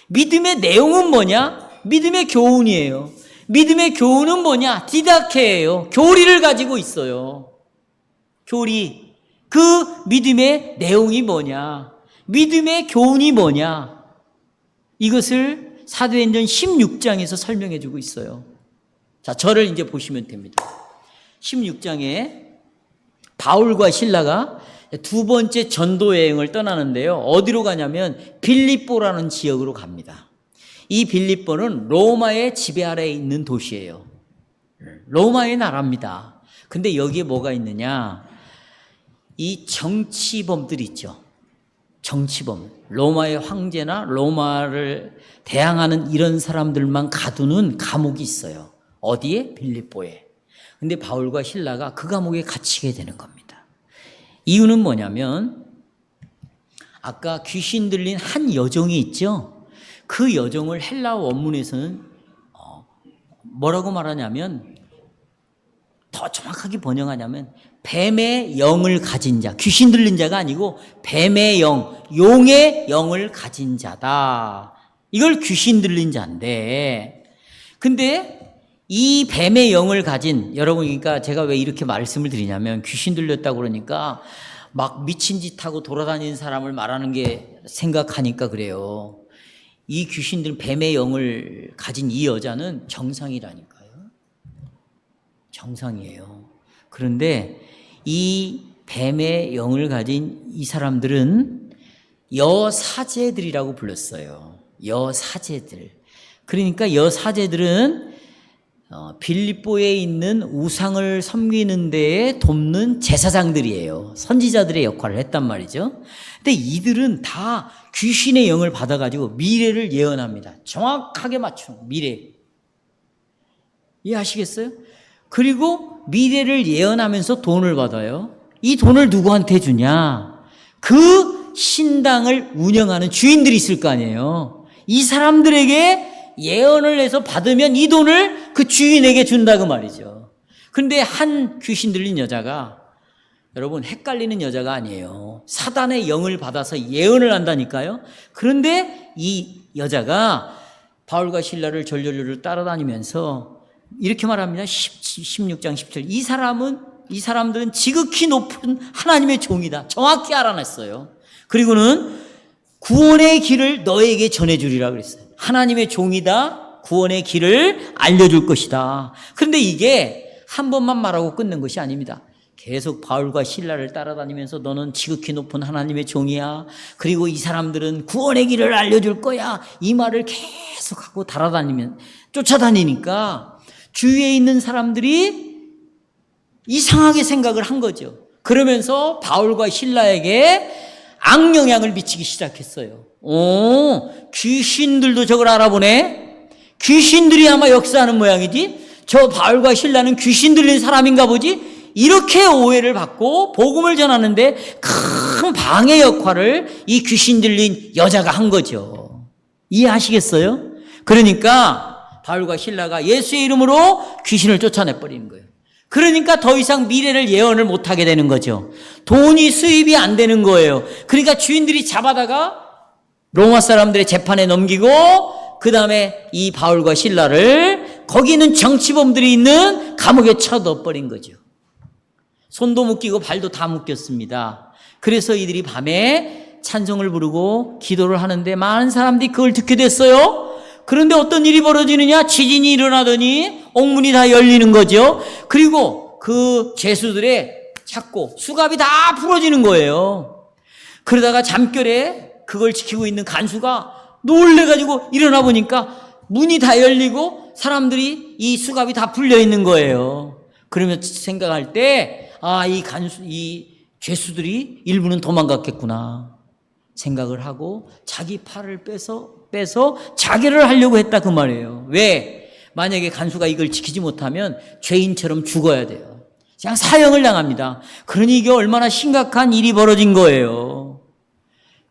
S1: 믿음의 내용은 뭐냐? 믿음의 교훈이에요. 믿음의 교훈은 뭐냐? 디다케예요. 교리를 가지고 있어요. 교리. 그 믿음의 내용이 뭐냐? 믿음의 교훈이 뭐냐? 이것을 사도행전 16장에서 설명해 주고 있어요. 자, 저를 이제 보시면 됩니다. 16장에 바울과 실라가 두 번째 전도 여행을 떠나는데요. 어디로 가냐면 빌립보라는 지역으로 갑니다. 이 빌립보는 로마의 지배 아래에 있는 도시예요. 로마의 나라입니다. 근데 여기에 뭐가 있느냐? 이 정치범들이 있죠. 정치범. 로마의 황제나 로마를 대항하는 이런 사람들만 가두는 감옥이 있어요. 어디에? 빌립보에. 근데 바울과 실라가 그 감옥에 갇히게 되는 겁니다. 이유는 뭐냐면 아까 귀신 들린 한 여종이 있죠. 그 여종을 헬라 원문에서는 뭐라고 말하냐면, 더 정확하게 번역하냐면 뱀의 영을 가진 자, 귀신 들린 자가 아니고 뱀의 영, 용의 영을 가진 자다. 이걸 귀신 들린 자인데, 근데 이 뱀의 영을 가진, 여러분, 그러니까 제가 왜 이렇게 말씀을 드리냐면, 귀신 들렸다고 그러니까 막 미친 짓 하고 돌아다니는 사람을 말하는 게 생각하니까 그래요. 이 귀신들, 뱀의 영을 가진 이 여자는 정상이라니까요. 정상이에요. 그런데 이 뱀의 영을 가진 이 사람들은 여사제들이라고 불렀어요. 여사제들. 그러니까 여사제들은 빌립보에 있는 우상을 섬기는 데에 돕는 제사장들이에요. 선지자들의 역할을 했단 말이죠. 근데 이들은 다 귀신의 영을 받아가지고 미래를 예언합니다. 정확하게 맞추는 미래. 이해하시겠어요? 그리고 미래를 예언하면서 돈을 받아요. 이 돈을 누구한테 주냐? 그 신당을 운영하는 주인들이 있을 거 아니에요. 이 사람들에게 예언을 해서 받으면 이 돈을 그 주인에게 준다고 말이죠. 근데 한 귀신 들린 여자가, 여러분, 헷갈리는 여자가 아니에요. 사단의 영을 받아서 예언을 한다니까요. 그런데 이 여자가 바울과 실라를 절절절 따라다니면서 이렇게 말합니다. 16장 17. 이 사람들은 지극히 높은 하나님의 종이다. 정확히 알아냈어요. 그리고는 구원의 길을 너에게 전해주리라 그랬어요. 하나님의 종이다. 구원의 길을 알려줄 것이다. 그런데 이게 한 번만 말하고 끊는 것이 아닙니다. 계속 바울과 실라를 따라다니면서 너는 지극히 높은 하나님의 종이야. 그리고 이 사람들은 구원의 길을 알려줄 거야. 이 말을 계속하고 쫓아다니니까 주위에 있는 사람들이 이상하게 생각을 한 거죠. 그러면서 바울과 실라에게 악영향을 미치기 시작했어요. 귀신들도 저걸 알아보네. 귀신들이 아마 역사하는 모양이지. 저 바울과 실라는 귀신 들린 사람인가 보지. 이렇게 오해를 받고 복음을 전하는데 큰 방해 역할을 이 귀신 들린 여자가 한 거죠. 이해하시겠어요? 그러니까 바울과 실라가 예수의 이름으로 귀신을 쫓아내버리는 거예요. 그러니까 더 이상 미래를 예언을 못하게 되는 거죠. 돈이 수입이 안 되는 거예요. 그러니까 주인들이 잡아다가 로마 사람들의 재판에 넘기고 그 다음에 이 바울과 실라를 거기 있는 정치범들이 있는 감옥에 쳐넣어버린 거죠. 손도 묶이고 발도 다 묶였습니다. 그래서 이들이 밤에 찬송을 부르고 기도를 하는데 많은 사람들이 그걸 듣게 됐어요. 그런데 어떤 일이 벌어지느냐? 지진이 일어나더니 옥문이 다 열리는 거죠. 그리고 그 죄수들의 찾고 수갑이 다 풀어지는 거예요. 그러다가 잠결에 그걸 지키고 있는 간수가 놀래가지고 일어나 보니까 문이 다 열리고 사람들이 이 수갑이 다 풀려 있는 거예요. 그러면 생각할 때, 이 죄수들이 일부는 도망갔겠구나 생각을 하고 자기 팔을 빼서 자결을 하려고 했다 그 말이에요. 왜? 만약에 간수가 이걸 지키지 못하면 죄인처럼 죽어야 돼요. 그냥 사형을 당합니다. 그러니 이게 얼마나 심각한 일이 벌어진 거예요.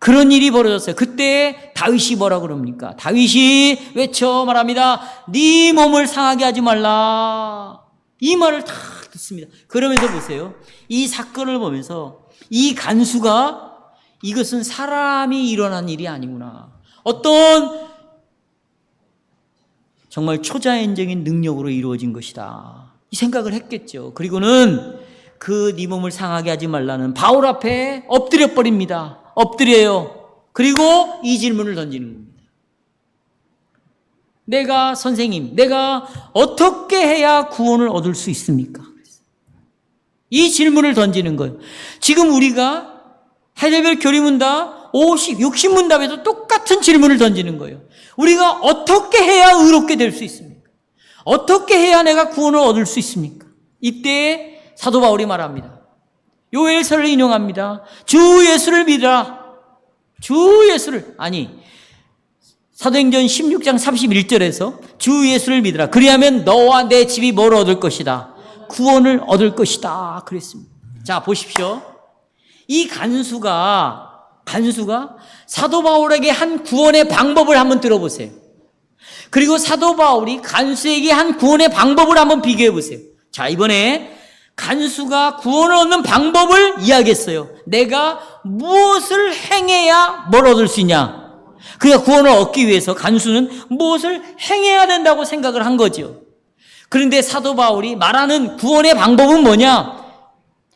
S1: 그런 일이 벌어졌어요. 그때 다윗이 뭐라 그럽니까? 다윗이 외쳐 말합니다. 네 몸을 상하게 하지 말라. 이 말을 다 듣습니다. 그러면서 보세요. 이 사건을 보면서 이 간수가 이것은 사람이 일어난 일이 아니구나. 어떤 정말 초자연적인 능력으로 이루어진 것이다. 이 생각을 했겠죠. 그리고는 그 네 몸을 상하게 하지 말라는 바울 앞에 엎드려 버립니다. 엎드려요. 그리고 이 질문을 던지는 겁니다. 선생님, 내가 어떻게 해야 구원을 얻을 수 있습니까? 이 질문을 던지는 거예요. 지금 우리가 heidelberg 교리문답 50, 60문답에도 똑같은 질문을 던지는 거예요. 우리가 어떻게 해야 의롭게 될 수 있습니까? 어떻게 해야 내가 구원을 얻을 수 있습니까? 이때 사도 바울이 말합니다. 요엘서를 인용합니다. 주 예수를 믿으라. 주 예수를, 사도행전 16장 31절에서 주 예수를 믿으라. 그리하면 너와 내 집이 뭘 얻을 것이다? 구원을 얻을 것이다. 그랬습니다. 자, 보십시오. 이 간수가 사도 바울에게 한 구원의 방법을 한번 들어보세요. 그리고 사도 바울이 간수에게 한 구원의 방법을 한번 비교해 보세요. 자, 이번에 간수가 구원을 얻는 방법을 이야기했어요. 내가 무엇을 행해야 뭘 얻을 수 있냐? 그러니까 구원을 얻기 위해서 간수는 무엇을 행해야 된다고 생각을 한 거죠. 그런데 사도 바울이 말하는 구원의 방법은 뭐냐?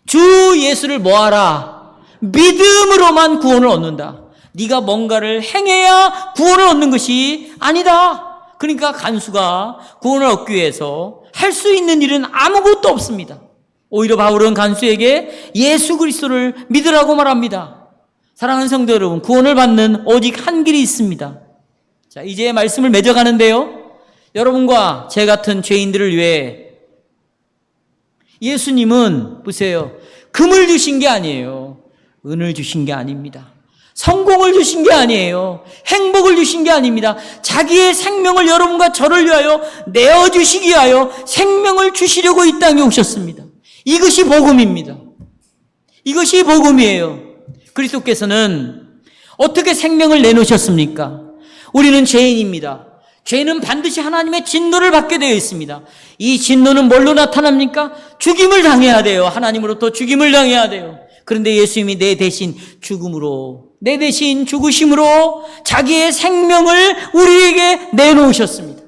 S1: 주 예수를 뭐하라? 믿음으로만 구원을 얻는다. 네가 뭔가를 행해야 구원을 얻는 것이 아니다. 그러니까 간수가 구원을 얻기 위해서 할 수 있는 일은 아무것도 없습니다. 오히려 바울은 간수에게 예수 그리스도를 믿으라고 말합니다. 사랑하는 성도 여러분, 구원을 받는 오직 한 길이 있습니다. 자, 이제 말씀을 맺어가는데요. 여러분과 제 같은 죄인들을 위해 예수님은 보세요. 금을 주신 게 아니에요. 은을 주신 게 아닙니다. 성공을 주신 게 아니에요. 행복을 주신 게 아닙니다. 자기의 생명을 여러분과 저를 위하여 내어주시기 위하여 생명을 주시려고 이 땅에 오셨습니다. 이것이 복음입니다. 이것이 복음이에요. 그리스도께서는 어떻게 생명을 내놓으셨습니까? 우리는 죄인입니다. 죄는 반드시 하나님의 진노를 받게 되어 있습니다. 이 진노는 뭘로 나타납니까? 죽임을 당해야 돼요. 하나님으로부터 죽임을 당해야 돼요. 그런데 예수님이 내 대신 죽음으로, 내 대신 죽으심으로 자기의 생명을 우리에게 내놓으셨습니다.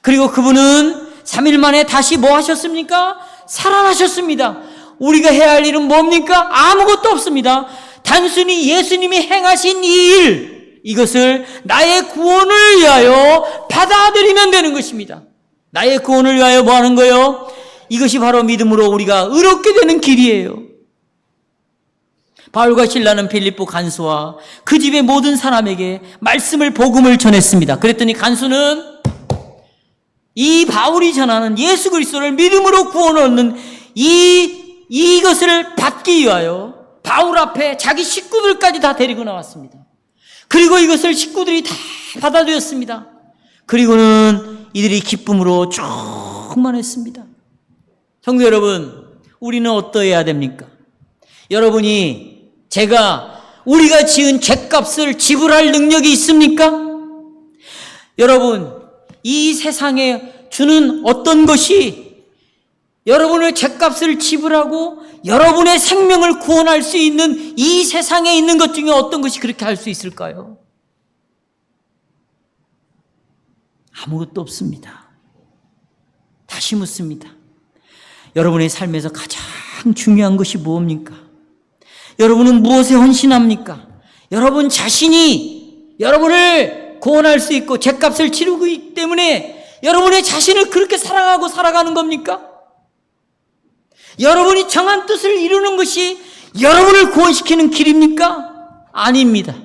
S1: 그리고 그분은 3일 만에 다시 뭐 하셨습니까? 살아나셨습니다. 우리가 해야 할 일은 뭡니까? 아무것도 없습니다. 단순히 예수님이 행하신 이 일, 이것을 나의 구원을 위하여 받아들이면 되는 것입니다. 나의 구원을 위하여 뭐 하는 거예요? 이것이 바로 믿음으로 우리가 의롭게 되는 길이에요. 바울과 실라는 빌립보 간수와 그 집의 모든 사람에게 말씀을, 복음을 전했습니다. 그랬더니 간수는 이 바울이 전하는 예수 그리스도를 믿음으로 구원을 얻는 이것을 받기 위하여 바울 앞에 자기 식구들까지 다 데리고 나왔습니다. 그리고 이것을 식구들이 다 받아들였습니다. 그리고는 이들이 기쁨으로 충만했습니다. 성도 여러분, 우리는 어떠해야 됩니까? 여러분이, 우리가 지은 죗값을 지불할 능력이 있습니까? 여러분, 이 세상에 주는 어떤 것이 여러분의 죗값을 지불하고 여러분의 생명을 구원할 수 있는 이 세상에 있는 것 중에 어떤 것이 그렇게 할 수 있을까요? 아무것도 없습니다. 다시 묻습니다. 여러분의 삶에서 가장 중요한 것이 무엇입니까? 여러분은 무엇에 헌신합니까? 여러분 자신이 여러분을 구원할 수 있고 죗값을 치르고 있기 때문에 여러분의 자신을 그렇게 사랑하고 살아가는 겁니까? 여러분이 정한 뜻을 이루는 것이 여러분을 구원시키는 길입니까? 아닙니다.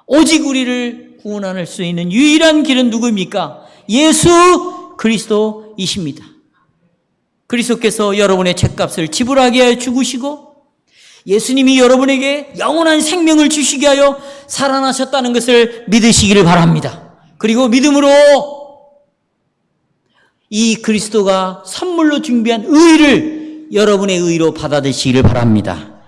S1: 오직 우리를 구원할 수 있는 유일한 길은 누구입니까? 예수 그리스도이십니다. 그리스도께서 여러분의 죗값을 지불하게 하여 죽으시고 예수님이 여러분에게 영원한 생명을 주시게 하여 살아나셨다는 것을 믿으시기를 바랍니다. 그리고 믿음으로 이 그리스도가 선물로 준비한 의를 여러분의 의로 받아들이시기를 바랍니다.